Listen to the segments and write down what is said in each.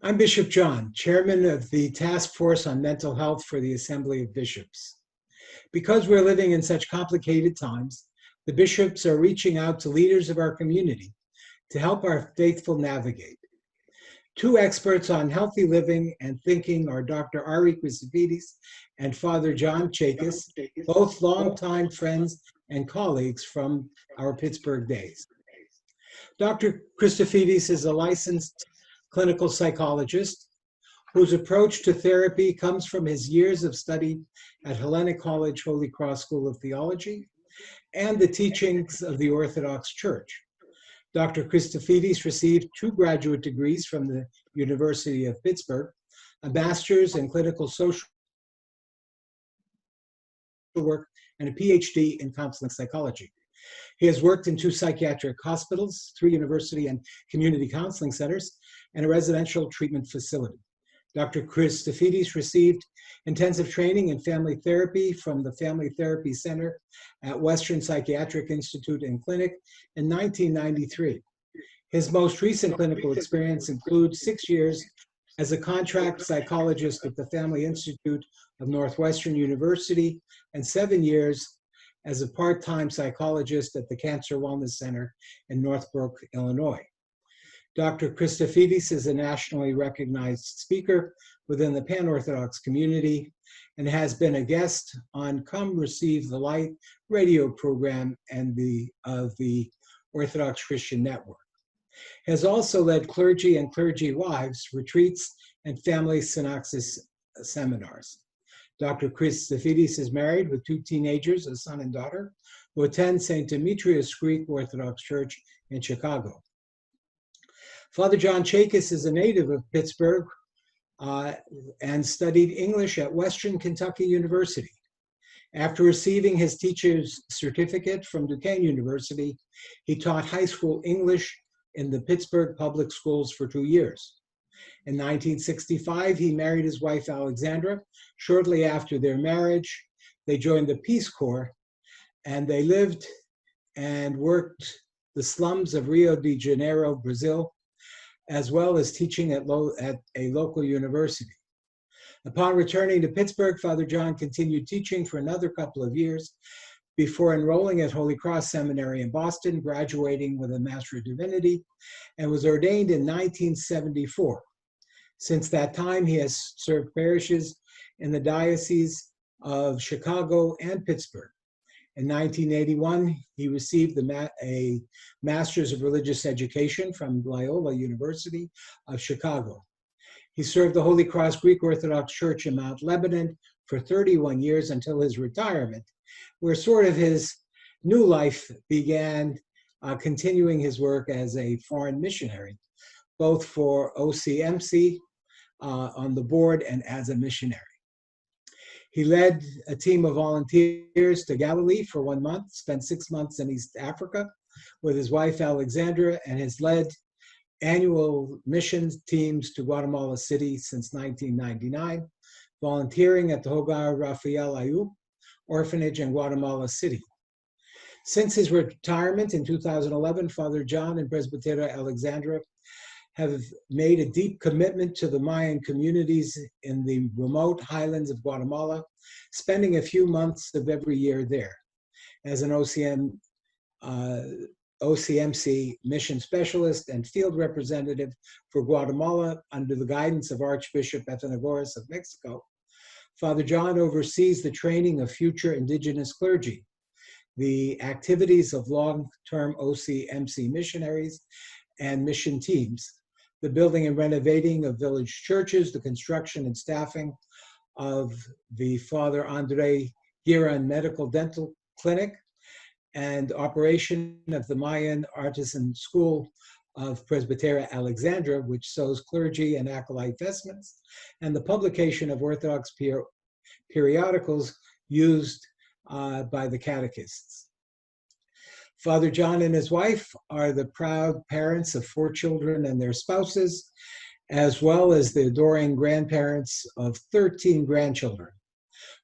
I'm Bishop John, Chairman of the Task Force on Mental Health for the Assembly of Bishops. Because we're living in such complicated times, the bishops are reaching out to leaders of our community to help our faithful navigate. Two experts on healthy living and thinking are Dr. Ary Christofidis and Father John Chakos, both longtime friends and colleagues from our Pittsburgh days. Dr. Christofidis is a licensed clinical psychologist whose approach to therapy comes from his years of study at Hellenic College Holy Cross School of Theology and the teachings of the Orthodox Church. Dr. Christofidis received 2 graduate degrees from the University of Pittsburgh, a master's in clinical social work, and a PhD in counseling psychology. He has worked in 2 psychiatric hospitals, 3 university and community counseling centers, and a residential treatment facility. Dr. Christofidis received intensive training in family therapy from the Family Therapy Center at Western Psychiatric Institute and Clinic in 1993. His most recent clinical experience includes 6 years as a contract psychologist at the Family Institute of Northwestern University and 7 years as a part-time psychologist at the Cancer Wellness Center in Northbrook, Illinois. Dr. Christofidis is a nationally recognized speaker within the Pan-Orthodox community and has been a guest on Come Receive the Light radio program and of the Orthodox Christian Network. He has also led clergy and clergy wives retreats and family synoxis seminars. Dr. Christofidis is married with 2 teenagers, a son and daughter, who attend St. Demetrius Greek Orthodox Church in Chicago. Father John Chakos is a native of Pittsburgh and studied English at Western Kentucky University. After receiving his teacher's certificate from Duquesne University, he taught high school English in the Pittsburgh public schools for 2 years. In 1965, he married his wife, Alexandra. Shortly after their marriage, they joined the Peace Corps, and they lived and worked the slums of Rio de Janeiro, Brazil, as well as teaching at a local university. Upon returning to Pittsburgh, Father John continued teaching for another couple of years before enrolling at Holy Cross Seminary in Boston, graduating with a Master of Divinity, and was ordained in 1974. Since that time, he has served parishes in the Diocese of Chicago and Pittsburgh. In 1981, he received a Master's of Religious Education from Loyola University of Chicago. He served the Holy Cross Greek Orthodox Church in Mount Lebanon for 31 years until his retirement, where sort of his new life began, continuing his work as a foreign missionary, both for OCMC on the board and as a missionary. He led a team of volunteers to Galilee for 1 month, spent 6 months in East Africa with his wife Alexandra, and has led annual missions teams to Guatemala City since 1999, volunteering at the Hogar Rafael Ayub orphanage in Guatemala City. Since his retirement in 2011, Father John and Presbytera Alexandra have made a deep commitment to the Mayan communities in the remote highlands of Guatemala, spending a few months of every year there. As an OCMC mission specialist and field representative for Guatemala under the guidance of Archbishop Athenagoras of Mexico, Father John oversees the training of future indigenous clergy, the activities of long-term OCMC missionaries and mission teams, the building and renovating of village churches, the construction and staffing of the Father Andre Giran Medical Dental Clinic, and operation of the Mayan Artisan School of Presbytera Alexandra, which sews clergy and acolyte vestments, and the publication of Orthodox periodicals used by the catechists. Father John and his wife are the proud parents of 4 children and their spouses, as well as the adoring grandparents of 13 grandchildren.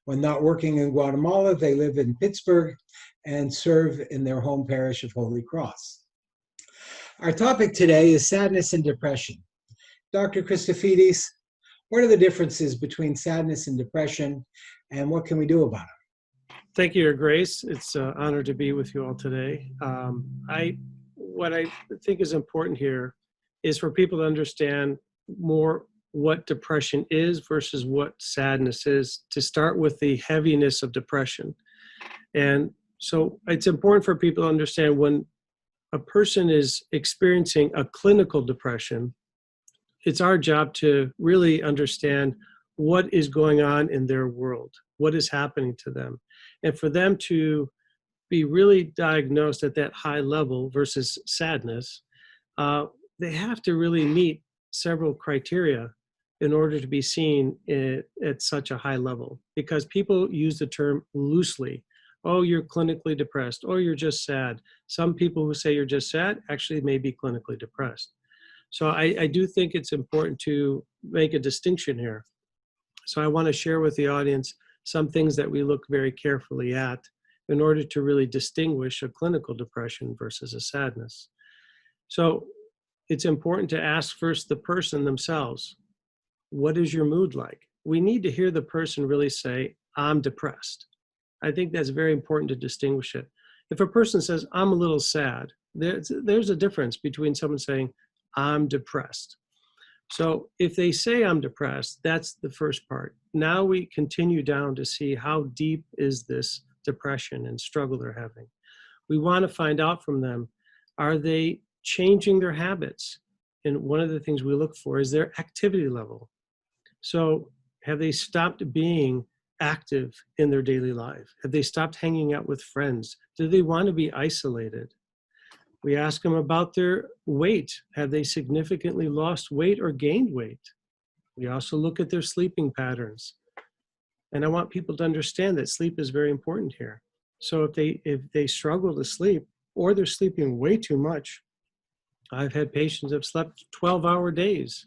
When not working in Guatemala, they live in Pittsburgh and serve in their home parish of Holy Cross. Our topic today is sadness and depression. Dr. Christofidis, what are the differences between sadness and depression, and what can we do about it? Thank you, Your Grace. It's an honor to be with you all today. What I think is important here is for people to understand more what depression is versus what sadness is, to start with the heaviness of depression. And so it's important for people to understand when a person is experiencing a clinical depression, it's our job to really understand what is going on in their world, what is happening to them. And for them to be really diagnosed at that high level versus sadness, they have to really meet several criteria in order to be seen at such a high level. Because people use the term loosely. Oh, you're clinically depressed. Oh, you're just sad. Some people who say you're just sad actually may be clinically depressed. So I do think it's important to make a distinction here. So I want to share with the audience some things that we look very carefully at in order to really distinguish a clinical depression versus a sadness. So it's important to ask first the person themselves, what is your mood like? We need to hear the person really say, I'm depressed. I think that's very important to distinguish it. If a person says, I'm a little sad, there's a difference between someone saying, I'm depressed. So if they say I'm depressed, that's the first part. Now we continue down to see how deep is this depression and struggle they're having. We want to find out from them, are they changing their habits? And one of the things we look for is their activity level. So have they stopped being active in their daily life? Have they stopped hanging out with friends? Do they want to be isolated? We ask them about their weight. Have they significantly lost weight or gained weight? We also look at their sleeping patterns. And I want people to understand that sleep is very important here. So if they struggle to sleep or they're sleeping way too much, I've had patients that have slept 12-hour days.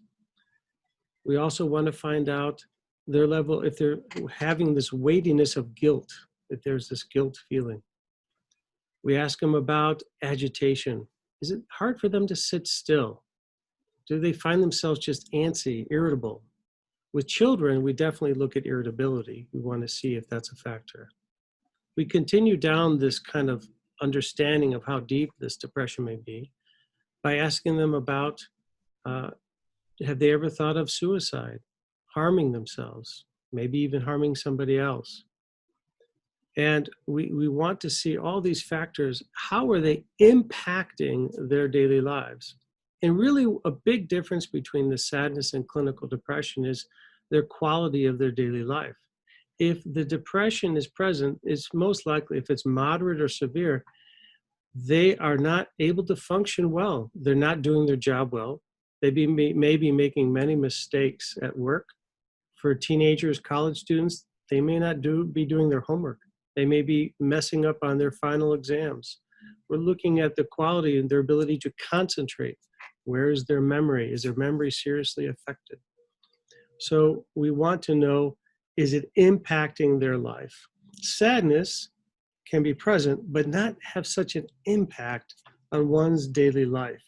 We also want to find out their level, if they're having this weightiness of guilt, if there's this guilt feeling. We ask them about agitation. Is it hard for them to sit still? Do they find themselves just antsy, irritable? With children, we definitely look at irritability. We want to see if that's a factor. We continue down this kind of understanding of how deep this depression may be by asking them about, have they ever thought of suicide, harming themselves, maybe even harming somebody else? And we want to see all these factors. How are they impacting their daily lives? And really a big difference between the sadness and clinical depression is their quality of their daily life. If the depression is present, it's most likely, if it's moderate or severe, they are not able to function well. They're not doing their job well. They may be making many mistakes at work. For teenagers, college students, they may not be doing their homework. They may be messing up on their final exams. We're looking at the quality and their ability to concentrate. Where is their memory? Is their memory seriously affected? So we want to know, is it impacting their life? Sadness can be present, but not have such an impact on one's daily life,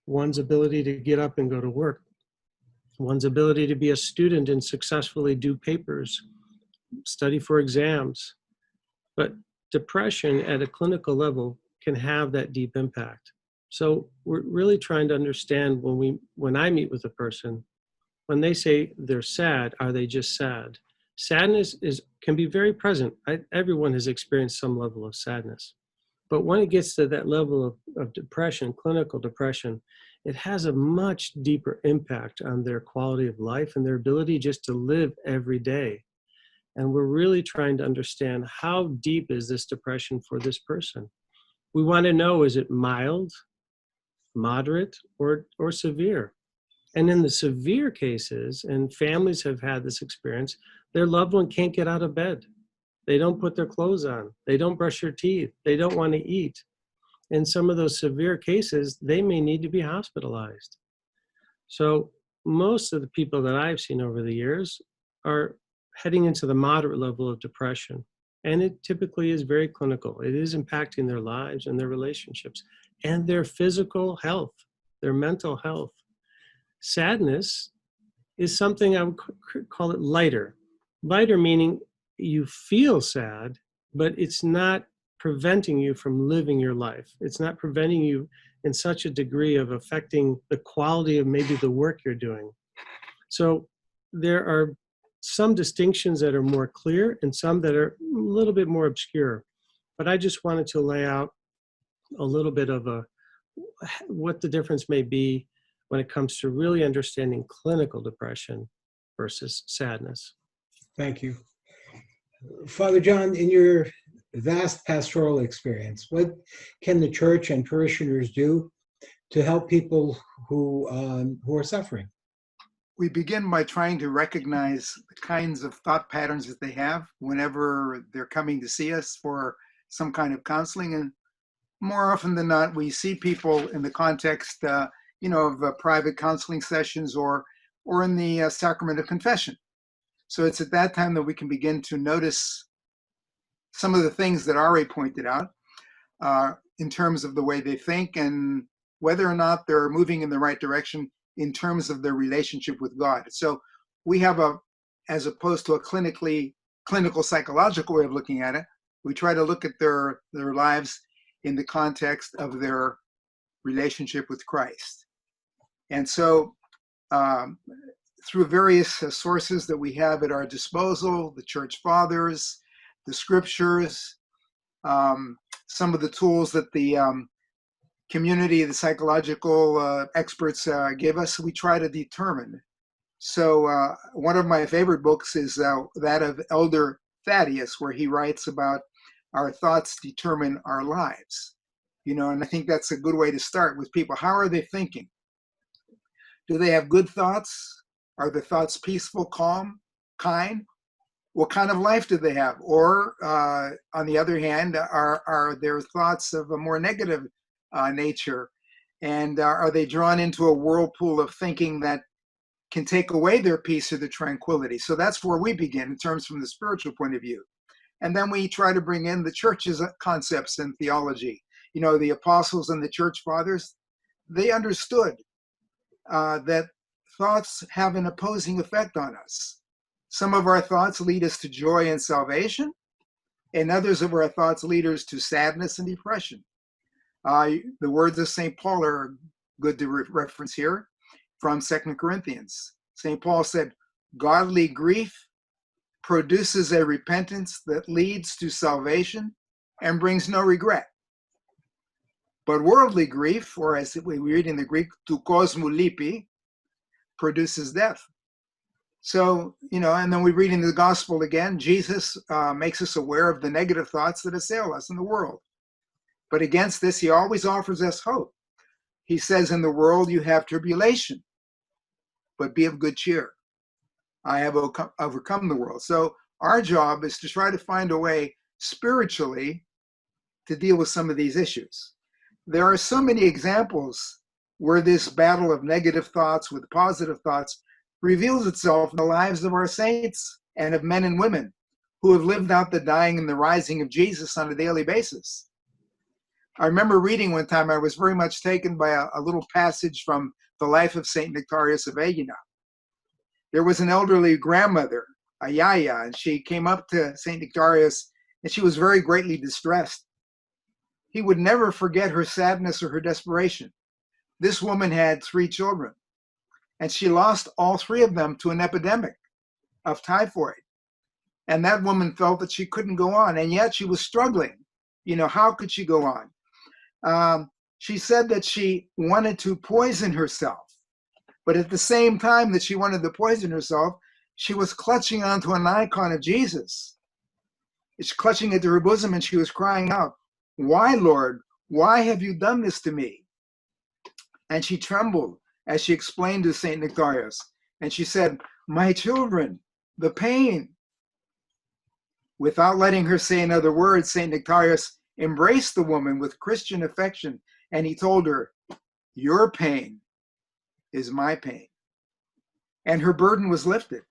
one's ability to get up and go to work, one's ability to be a student and successfully do papers, study for exams. But depression at a clinical level can have that deep impact. So we're really trying to understand when I meet with a person, when they say they're sad, are they just sad? Sadness can be very present. Everyone has experienced some level of sadness. But when it gets to that level of depression, clinical depression, it has a much deeper impact on their quality of life and their ability just to live every day. And we're really trying to understand how deep is this depression for this person. We want to know, is it mild, moderate, or severe? And in the severe cases, and families have had this experience, their loved one can't get out of bed. They don't put their clothes on. They don't brush their teeth. They don't want to eat. In some of those severe cases, they may need to be hospitalized. So most of the people that I've seen over the years are heading into the moderate level of depression. And it typically is very clinical. It is impacting their lives and their relationships and their physical health, their mental health. Sadness is something I would call it lighter. Lighter meaning you feel sad, but it's not preventing you from living your life. It's not preventing you in such a degree of affecting the quality of maybe the work you're doing. So there are some distinctions that are more clear and some that are a little bit more obscure. But I just wanted to lay out a little bit of what the difference may be when it comes to really understanding clinical depression versus sadness. Thank you. Father John, in your vast pastoral experience, what can the church and parishioners do to help people who are suffering? We begin by trying to recognize the kinds of thought patterns that they have whenever they're coming to see us for some kind of counseling. And more often than not, we see people in the context, of private counseling sessions or in the sacrament of confession. So it's at that time that we can begin to notice some of the things that Ary pointed out in terms of the way they think and whether or not they're moving in the right direction in terms of their relationship with God. So we have as opposed to a clinical psychological way of looking at it, we try to look at their lives in the context of their relationship with Christ. And so through various sources that we have at our disposal, the church fathers, the scriptures, some of the tools that the community, the psychological experts give us, we try to determine. So one of my favorite books is that of Elder Thaddeus, where he writes about our thoughts determine our lives. And I think that's a good way to start with people. How are they thinking? Do they have good thoughts? Are the thoughts peaceful, calm, kind? What kind of life do they have? Or on the other hand, are their thoughts of a more negative nature? And are they drawn into a whirlpool of thinking that can take away their peace or their tranquility? So that's where we begin in terms from the spiritual point of view. And then we try to bring in the church's concepts and theology. The apostles and the church fathers, they understood that thoughts have an opposing effect on us. Some of our thoughts lead us to joy and salvation, and others of our thoughts lead us to sadness and depression. The words of St. Paul are good to reference here from 2 Corinthians. St. Paul said, "Godly grief produces a repentance that leads to salvation and brings no regret. But worldly grief, or as we read in the Greek, to kosmoulipi, produces death." So, and then we read in the gospel again, Jesus makes us aware of the negative thoughts that assail us in the world. But against this, he always offers us hope. He says, "In the world you have tribulation, but be of good cheer. I have overcome the world." So our job is to try to find a way spiritually to deal with some of these issues. There are so many examples where this battle of negative thoughts with positive thoughts reveals itself in the lives of our saints and of men and women who have lived out the dying and the rising of Jesus on a daily basis. I remember reading one time, I was very much taken by a little passage from the life of St. Nectarius of Aegina. There was an elderly grandmother, a yaya, and she came up to St. Nectarius and she was very greatly distressed. He would never forget her sadness or her desperation. This woman had 3 children, and she lost all 3 of them to an epidemic of typhoid. And that woman felt that she couldn't go on, and yet she was struggling. How could she go on? She said that she wanted to poison herself, but at the same time that she wanted to poison herself, she was clutching onto an icon of Jesus. She's clutching it to her bosom, and she was crying out, "Why, Lord? Why have you done this to me?" And she trembled as she explained to St. Nectarius. And she said, "My children, the pain." Without letting her say another word, St. Nectarius embraced the woman with Christian affection, and he told her, "Your pain is my pain." And her burden was lifted.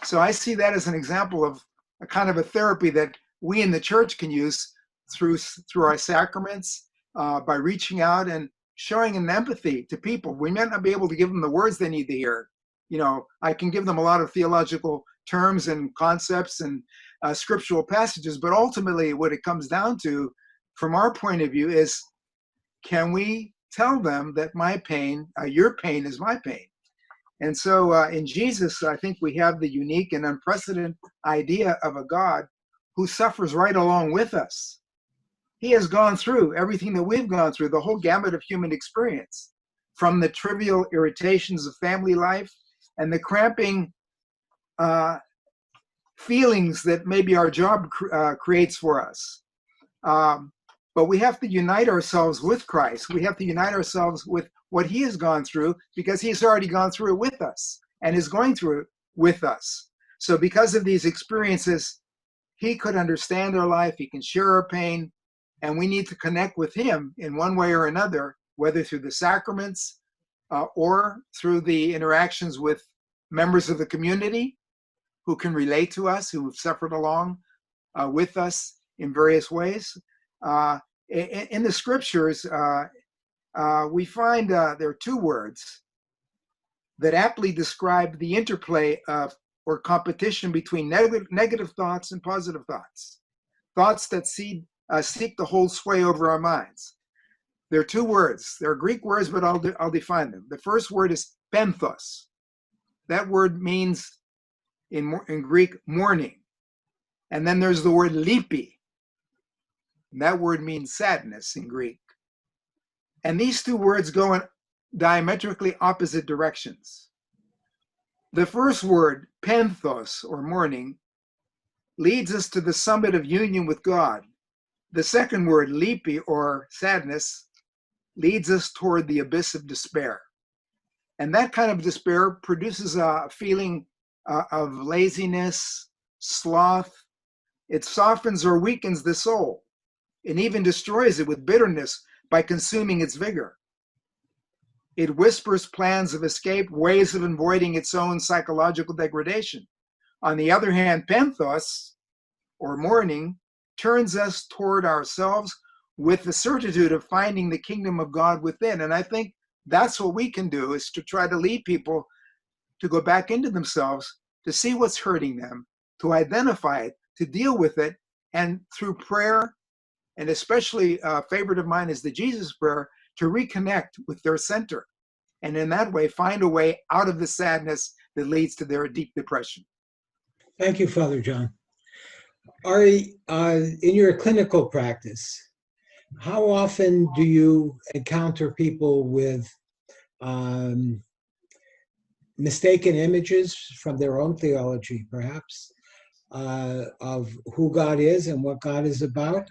So I see that as an example of a kind of a therapy that we in the church can use through our sacraments, by reaching out and showing an empathy to people. We might not be able to give them the words they need to hear. I can give them a lot of theological terms and concepts and scriptural passages, but ultimately what it comes down to, from our point of view, is can we tell them that my pain, your pain is my pain? And so in Jesus, I think we have the unique and unprecedented idea of a God who suffers right along with us. He has gone through everything that we've gone through, the whole gamut of human experience, from the trivial irritations of family life and the cramping feelings that maybe our job creates for us. But we have to unite ourselves with Christ. We have to unite ourselves with what he has gone through, because he's already gone through it with us and is going through it with us. So because of these experiences, he could understand our life, he can share our pain, and we need to connect with him in one way or another, whether through the sacraments or through the interactions with members of the community who can relate to us, who have suffered along with us in various ways. In the scriptures, we find there are two words that aptly describe the interplay of or competition between negative thoughts and positive thoughts, thoughts that seek to hold sway over our minds. There are two words. They're Greek words, but I'll define them. The first word is penthos. That word means in Greek mourning. And then there's the word lipi. And that word means sadness in Greek. And these two words go in diametrically opposite directions. The first word, penthos, or mourning, leads us to the summit of union with God. The second word, lipi, or sadness, leads us toward the abyss of despair. And that kind of despair produces a feeling of laziness, sloth. It softens or weakens the soul and even destroys it with bitterness by consuming its vigor. It whispers plans of escape, ways of avoiding its own psychological degradation. On the other hand, penthos, or mourning, turns us toward ourselves with the certitude of finding the kingdom of God within. And I think that's what we can do, is to try to lead people to go back into themselves, to see what's hurting them, to identify it, to deal with it, and through prayer, and especially a favorite of mine is the Jesus prayer, to reconnect with their center. And in that way, find a way out of the sadness that leads to their deep depression. Thank you, Father John. Ary, in your clinical practice, how often do you encounter people with mistaken images from their own theology, perhaps, of who God is and what God is about?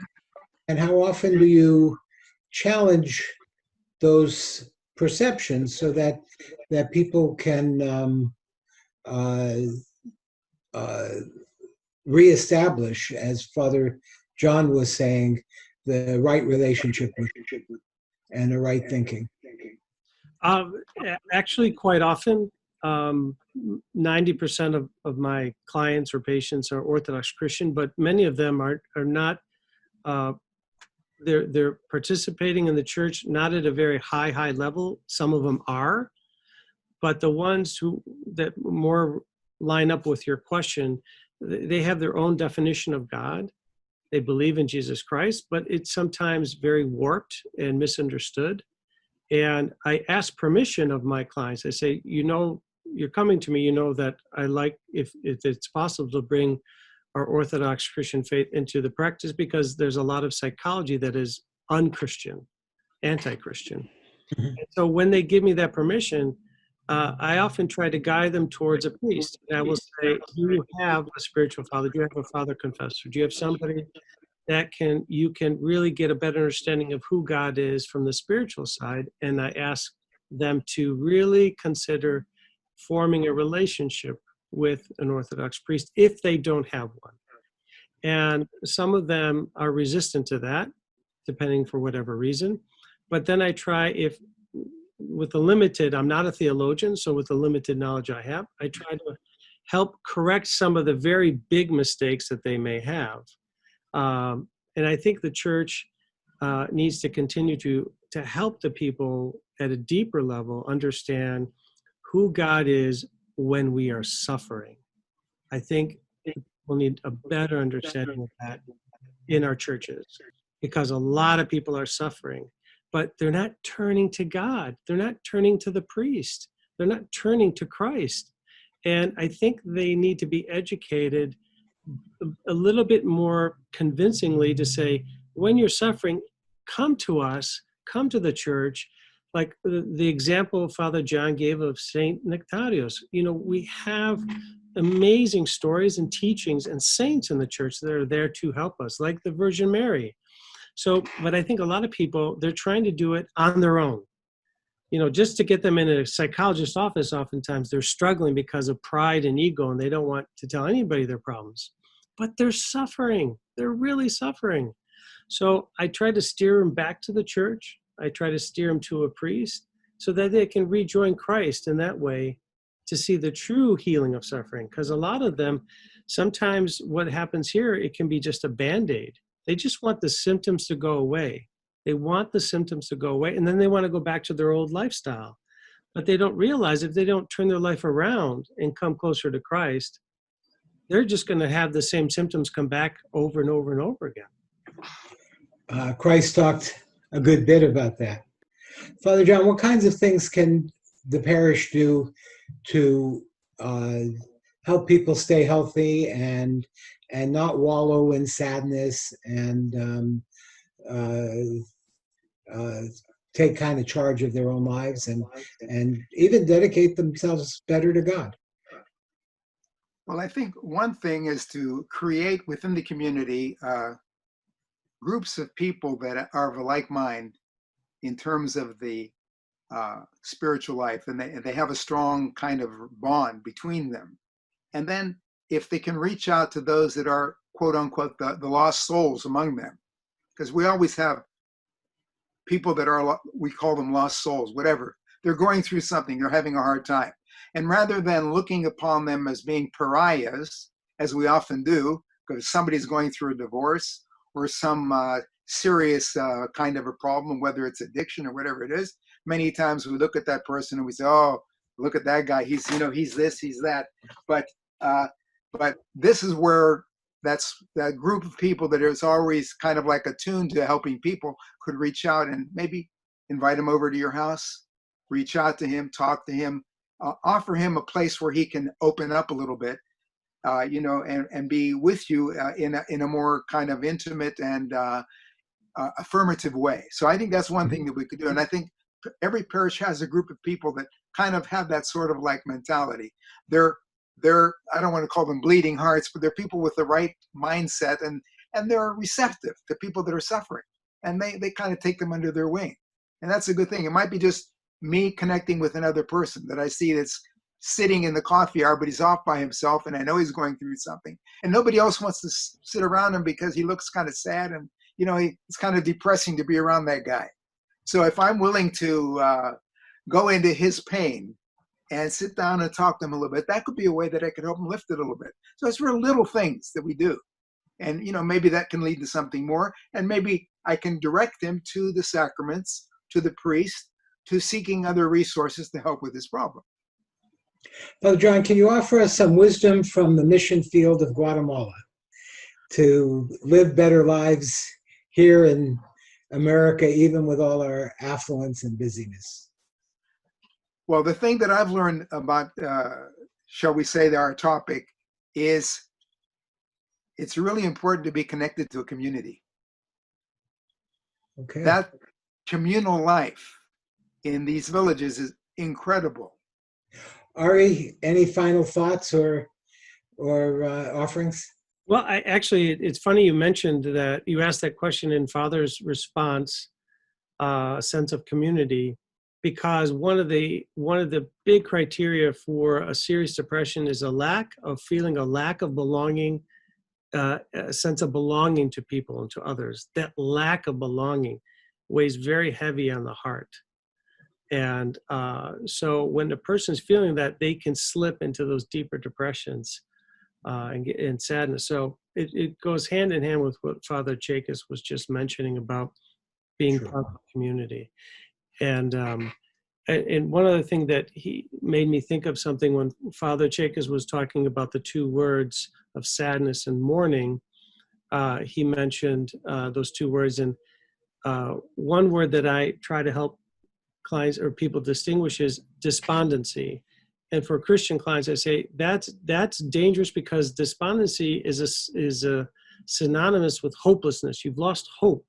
And how often do you challenge those perceptions so that people can reestablish, as Father John was saying, the right relationship with and the right thinking? Actually, quite often, 90% of my clients or patients are Orthodox Christian, but many of them are not. They're participating in the church, not at a very high level. Some of them are, but the ones that more line up with your question, they have their own definition of God. They believe in Jesus Christ, but it's sometimes very warped and misunderstood. And I ask permission of my clients. I say, you're coming to me, that I like, if it's possible, to bring our Orthodox Christian faith into the practice, because there's a lot of psychology that is unchristian, anti-Christian. Mhm. And so when they give me that permission, I often try to guide them towards a priest. And I will say, do you have a spiritual father? Do you have a father confessor? Do you have somebody that you can really get a better understanding of who God is from the spiritual side? And I ask them to really consider forming a relationship with an Orthodox priest if they don't have one. And some of them are resistant to that, depending for whatever reason. But then I try, with the limited, I'm not a theologian, so with the limited knowledge I have, I try to help correct some of the very big mistakes that they may have. And I think the church needs to continue to to help the people at a deeper level understand who God is when we are suffering. I think we'll need a better understanding of that in our churches, because a lot of people are suffering, but they're not turning to God. They're not turning to the priest. They're not turning to Christ. And I think they need to be educated a little bit more convincingly to say, when you're suffering, come to us, come to the church. Like the example Father John gave of Saint Nectarios. We have amazing stories and teachings and saints in the church that are there to help us, like the Virgin Mary. So, but I think a lot of people, they're trying to do it on their own. Just to get them in a psychologist's office, oftentimes they're struggling because of pride and ego, and they don't want to tell anybody their problems. But they're suffering. They're really suffering. So I try to steer them back to the church. I try to steer them to a priest so that they can rejoin Christ in that way to see the true healing of suffering. Because a lot of them, sometimes what happens here, it can be just a Band-Aid. They just want the symptoms to go away. They want the symptoms to go away, and then they want to go back to their old lifestyle. But they don't realize if they don't turn their life around and come closer to Christ, they're just going to have the same symptoms come back over and over and over again. Christ talked a good bit about that. Father John, what kinds of things can the parish do to help people stay healthy and not wallow in sadness and take kind of charge of their own lives and even dedicate themselves better to God? Well, I think one thing is to create within the community groups of people that are of a like mind in terms of the spiritual life, and they have a strong kind of bond between them. And then if they can reach out to those that are, quote unquote, the lost souls among them, because we always have people that are, we call them lost souls, whatever. They're going through something, they're having a hard time. And rather than looking upon them as being pariahs, as we often do, because somebody's going through a divorce or some serious kind of a problem, whether it's addiction or whatever it is, many times we look at that person and we say, oh, look at that guy, he's this, he's that. But this is where that group of people that is always kind of like attuned to helping people could reach out and maybe invite him over to your house, reach out to him, talk to him, offer him a place where he can open up a little bit, and be with you in a more kind of intimate and affirmative way. So I think that's one thing that we could do. And I think every parish has a group of people that kind of have that sort of like mentality. They're I don't want to call them bleeding hearts, but they're people with the right mindset and they're receptive to people that are suffering, and they kind of take them under their wing. And that's a good thing. It might be just me connecting with another person that I see that's sitting in the coffee hour, but he's off by himself, and I know he's going through something, and nobody else wants to sit around him because he looks kind of sad, and it's kind of depressing to be around that guy. So if I'm willing to go into his pain and sit down and talk to him a little bit, that could be a way that I could help him lift it a little bit. So it's real little things that we do. And, maybe that can lead to something more. And maybe I can direct him to the sacraments, to the priest, to seeking other resources to help with his problem. Father John, can you offer us some wisdom from the mission field of Guatemala to live better lives here in America, even with all our affluence and busyness? Well, the thing that I've learned about, shall we say, our topic is it's really important to be connected to a community. Okay. That communal life in these villages is incredible. Ary, any final thoughts or offerings? Well, it's funny you mentioned that, you asked that question in Father's response, a sense of community, because one of the big criteria for a serious depression is a lack of belonging, a sense of belonging to people and to others. That lack of belonging weighs very heavy on the heart. And so when the person's feeling that, they can slip into those deeper depressions and sadness. So it goes hand in hand with what Father Chakos was just mentioning about being Sure. part of the community. And one other thing that he made me think of something when Father Chakos was talking about the two words of sadness and mourning. He mentioned those two words, and one word that I try to help clients or people distinguish is despondency. And for Christian clients, I say that's dangerous, because despondency is a synonymous with hopelessness. You've lost hope,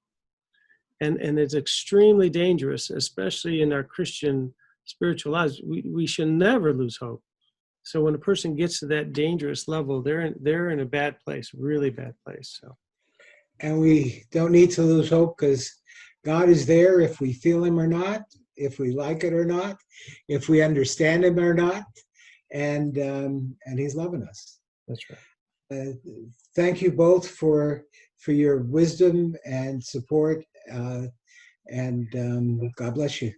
and it's extremely dangerous, especially in our Christian spiritual lives. We should never lose hope. So when a person gets to that dangerous level, they're in a bad place, really bad place. So. And we don't need to lose hope, because God is there if we feel him or not, if we like it or not, if we understand him or not, and he's loving us. That's right. Thank you both for your wisdom and support, and God bless you.